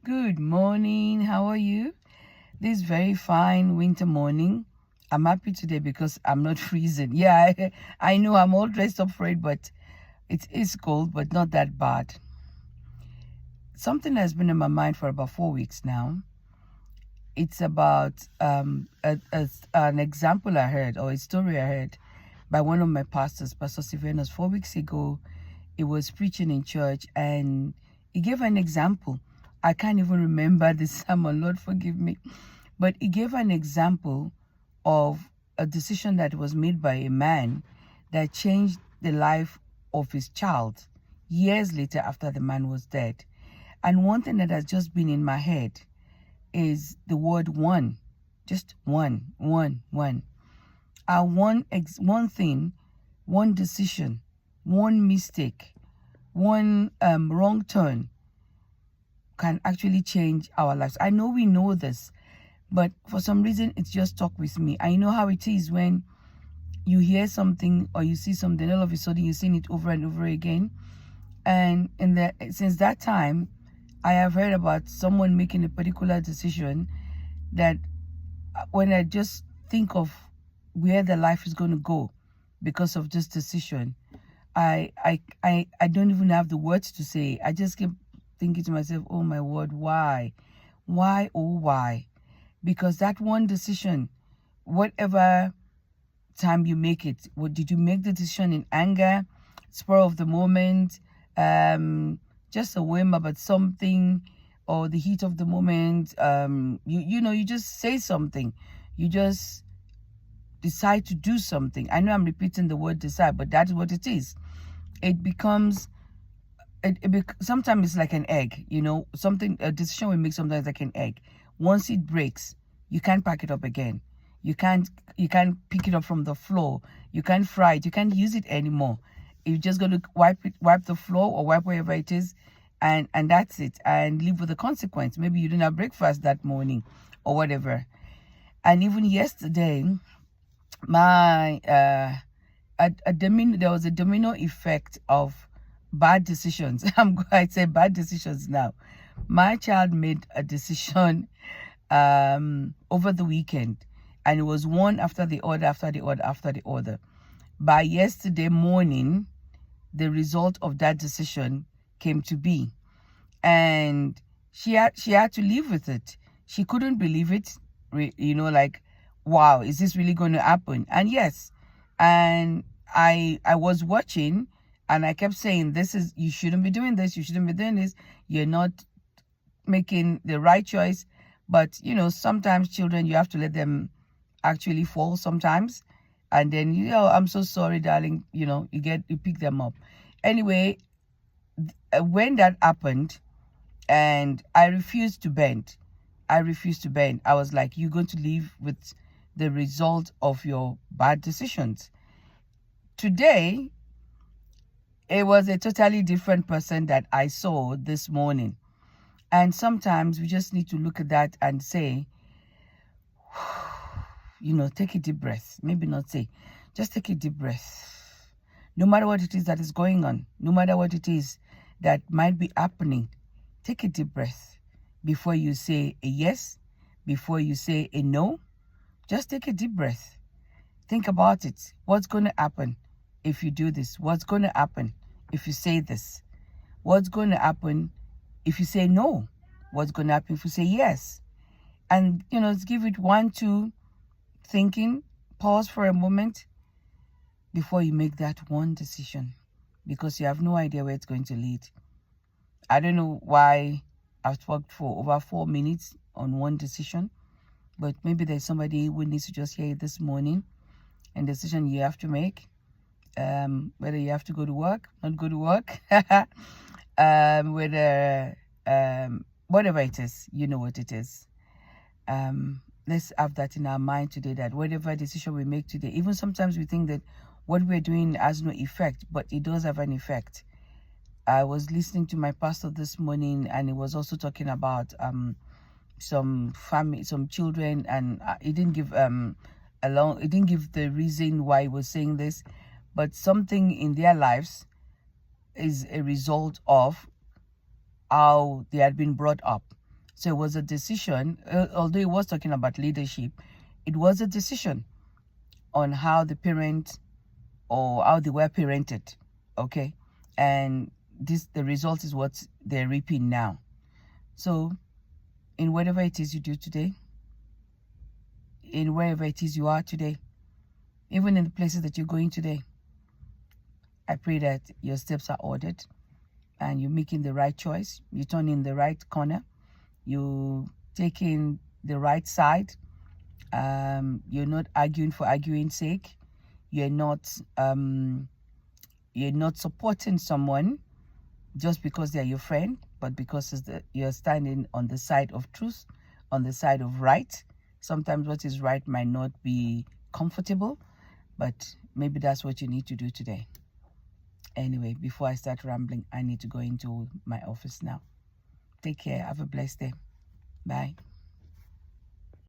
Good morning. How are you? This very fine winter morning. I'm happy today because I'm not freezing. Yeah, I know I'm all dressed up for it, but it is cold, but not that bad. Something has been in my mind for about 4 weeks now. It's about an example I heard, or a story I heard by one of my pastors, Pastor Silvanus. 4 weeks ago, he was preaching in church and he gave an example. I can't even remember the sermon, Lord forgive me. But he gave an example of a decision that was made by a man that changed the life of his child years later after the man was dead. And one thing that has just been in my head is the word one. Just one. One thing, one decision, one mistake, one wrong turn can actually change our lives. I know we know this, but for some reason it's just stuck with me. I know how it is when you hear something or you see something, all of a sudden you're seeing it over and over again. And since that time, I have heard about someone making a particular decision that when I just think of where the life is going to go because of this decision, I don't even have the words to say. I just keep thinking to myself, oh my word, why? Why, oh why? Because that one decision, whatever time you make it, what did you make the decision in anger, spur of the moment, just a whim about something, or the heat of the moment? You just say something, you just decide to do something. I know I'm repeating the word decide, but that's what it is. It becomes sometimes it's like an egg, a decision we make sometimes like an egg. Once it breaks, you can't pack it up again. You can't pick it up from the floor. You can't fry it. You can't use it anymore. You're just going to wipe the floor or wipe wherever it is, and that's it, and live with the consequence. Maybe you didn't have breakfast that morning or whatever. And even yesterday, there was a domino effect of bad decisions. I'd say bad decisions now. My child made a decision over the weekend, and it was one after the other. By yesterday morning, the result of that decision came to be, and she had to live with it. She couldn't believe it, like, wow, is this really going to happen? And yes, and I was watching, and I kept saying, you shouldn't be doing this, you shouldn't be doing this, you're not making the right choice. But sometimes children, you have to let them actually fall sometimes, and then I'm so sorry, darling, you pick them up. Anyway, when that happened, and I refused to bend. I was like, you're going to live with the result of your bad decisions. Today, it was a totally different person that I saw this morning. And sometimes we just need to look at that and say, take a deep breath. Maybe not say, just take a deep breath. No matter what it is that is going on, no matter what it is that might be happening, take a deep breath before you say a yes, before you say a no. Just take a deep breath. Think about it. What's going to happen if you do this? What's going to happen if you say this? What's going to happen if you say no? What's going to happen if you say yes? And, give it 1, 2, thinking, pause for a moment before you make that one decision, because you have no idea where it's going to lead. I don't know why I've talked for over 4 minutes on one decision, but maybe there's somebody who needs to just hear it this morning. And decision you have to make, whether you have to go to work, not go to work, whether whatever it is, you know what it is. Let's have that in our mind today, that whatever decision we make today, even sometimes we think that what we're doing has no effect, but it does have an effect. I was listening to my pastor this morning, and he was also talking about some children, and he didn't give the reason why he was saying this, but something in their lives is a result of how they had been brought up. So it was a decision, although it was talking about leadership, it was a decision on how the parent or how they were parented, okay? And the result is what they're reaping now. So in whatever it is you do today, in wherever it is you are today, even in the places that you're going today, I pray that your steps are ordered and you're making the right choice. You turn in the right corner. You taking the right side. You're not arguing for arguing's sake. You're not supporting someone just because they're your friend, but because you're standing on the side of truth, on the side of right. Sometimes what is right might not be comfortable, but maybe that's what you need to do today. Anyway, before I start rambling, I need to go into my office now. Take care. Have a blessed day. Bye.